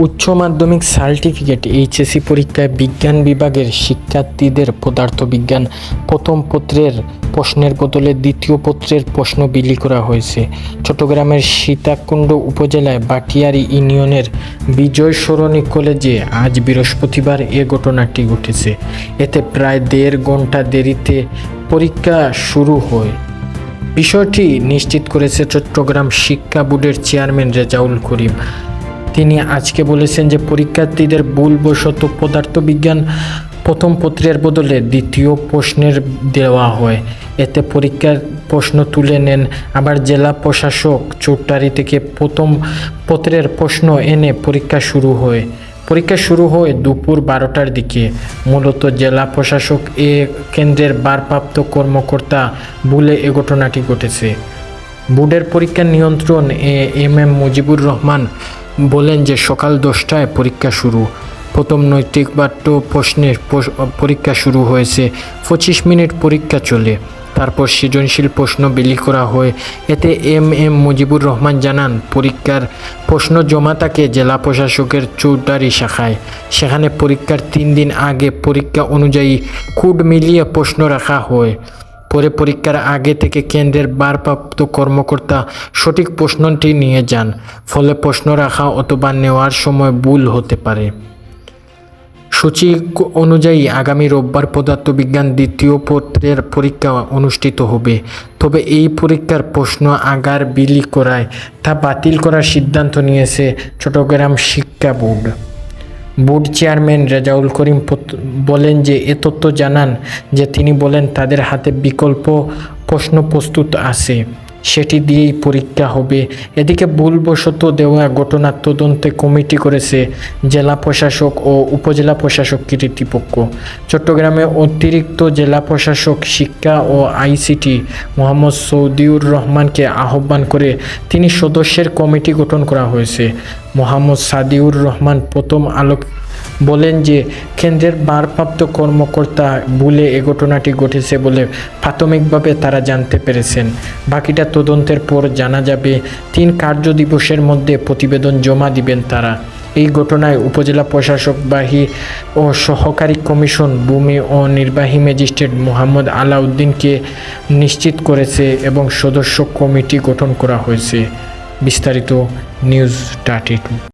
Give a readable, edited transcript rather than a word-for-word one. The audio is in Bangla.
উচ্চ মাধ্যমিক সার্টিফিকেট এইচএসসি পরীক্ষায় বিজ্ঞান বিভাগের শিক্ষার্থীদের পদার্থবিজ্ঞান প্রথম পত্রের প্রশ্নের বদলে দ্বিতীয় পত্রের প্রশ্ন বিলি করা হয়েছে। চট্টগ্রামের সীতাকুণ্ড উপজেলায় বাটিয়ারি ইউনিয়নের বিজয় সরণী কলেজে আজ বৃহস্পতিবার এ ঘটনাটি ঘটেছে। এতে প্রায় 1.5 ঘন্টা দেরিতে পরীক্ষা শুরু হয়। বিষয়টি নিশ্চিত করেছে চট্টগ্রাম শিক্ষা বোর্ডের চেয়ারম্যান রেজাউল করিম। তিনি আজকে বলেছেন যে পরীক্ষার্থীদের ভুলবশত পদার্থবিজ্ঞান প্রথম পত্রের বদলে দ্বিতীয় প্রশ্নের দেওয়া হয়। এতে পরীক্ষার প্রশ্ন তুলে নেন। আবার জেলা প্রশাসক চৌটারি থেকে প্রথম পত্রের প্রশ্ন এনে পরীক্ষা শুরু হয় দুপুর 12টার দিকে। মূলত জেলা প্রশাসক এ কেন্দ্রের ভারপ্রাপ্ত কর্মকর্তা বলে এ ঘটনাটি ঘটেছে। বোর্ডের পরীক্ষা নিয়ন্ত্রণ এম মুজিবুর রহমান বলেন যে সকাল 10টায় পরীক্ষা শুরু। প্রথম নৈতিক বাট্য প্রশ্নের পরীক্ষা শুরু হয়েছে। 25 মিনিট পরীক্ষা চলে, তারপর সৃজনশীল প্রশ্ন বিলি করা হয়। এতে এম মুজিবুর রহমান জানান, পরীক্ষার প্রশ্ন জমা থাকে জেলা প্রশাসকের চৌটারি শাখায়। সেখানে পরীক্ষার 3 দিন আগে পরীক্ষা অনুযায়ী কোড মিলিয়ে প্রশ্ন রাখা হয়। পরে পরীক্ষার আগে থেকে কেন্দ্রের ভারপ্রাপ্ত কর্মকর্তা সঠিক প্রশ্নটি নিয়ে যান। ফলে প্রশ্ন রাখা অথবা নেওয়ার সময় ভুল হতে পারে। সূচি অনুযায়ী আগামী রোববার পদার্থবিজ্ঞান দ্বিতীয় পত্রের পরীক্ষা অনুষ্ঠিত হবে। তবে এই পরীক্ষার প্রশ্ন আগার বিলি করায় তা বাতিল করার সিদ্ধান্ত নিয়েছে চট্টগ্রাম শিক্ষা board. Board chairman Rezaul Karim বলেন যে এ তথ্য জানান যে তিনি বলেন তাদের হাতে বিকল্প প্রশ্ন প্রস্তুত আছে, সেটি দিয়েই পরীক্ষা হবে। এদিকে ভুলবশত দেওয়া ঘটনার তদন্তে কমিটি করেছে জেলা প্রশাসক ও উপজেলা প্রশাসক কর্তৃপক্ষ। চট্টগ্রামে অতিরিক্ত জেলা প্রশাসক শিক্ষা ও আইসিটি মোহাম্মদ সৌদিউর রহমানকে আহ্বান করে 3 সদস্যের কমিটি গঠন করা হয়েছে। মোহাম্মদ সাদিউর রহমান প্রথম আলো বলেন যে কেন্দ্রের ভারপ্রাপ্ত কর্মকর্তা বলে এ ঘটনাটি ঘটেছে বলে প্রাথমিকভাবে তারা জানতে পেরেছেন। বাকিটা তদন্তের পর জানা যাবে। 3 কার্য দিবসের মধ্যে প্রতিবেদন জমা দিবেন তারা। এই ঘটনায় উপজেলা প্রশাসকবাহী ও সহকারী কমিশন ভূমি ও নির্বাহী ম্যাজিস্ট্রেট মোহাম্মদ আলাউদ্দিনকে নিশ্চিত করেছে এবং সদস্য কমিটি গঠন করা হয়েছে। বিস্তারিত নিউজ.22।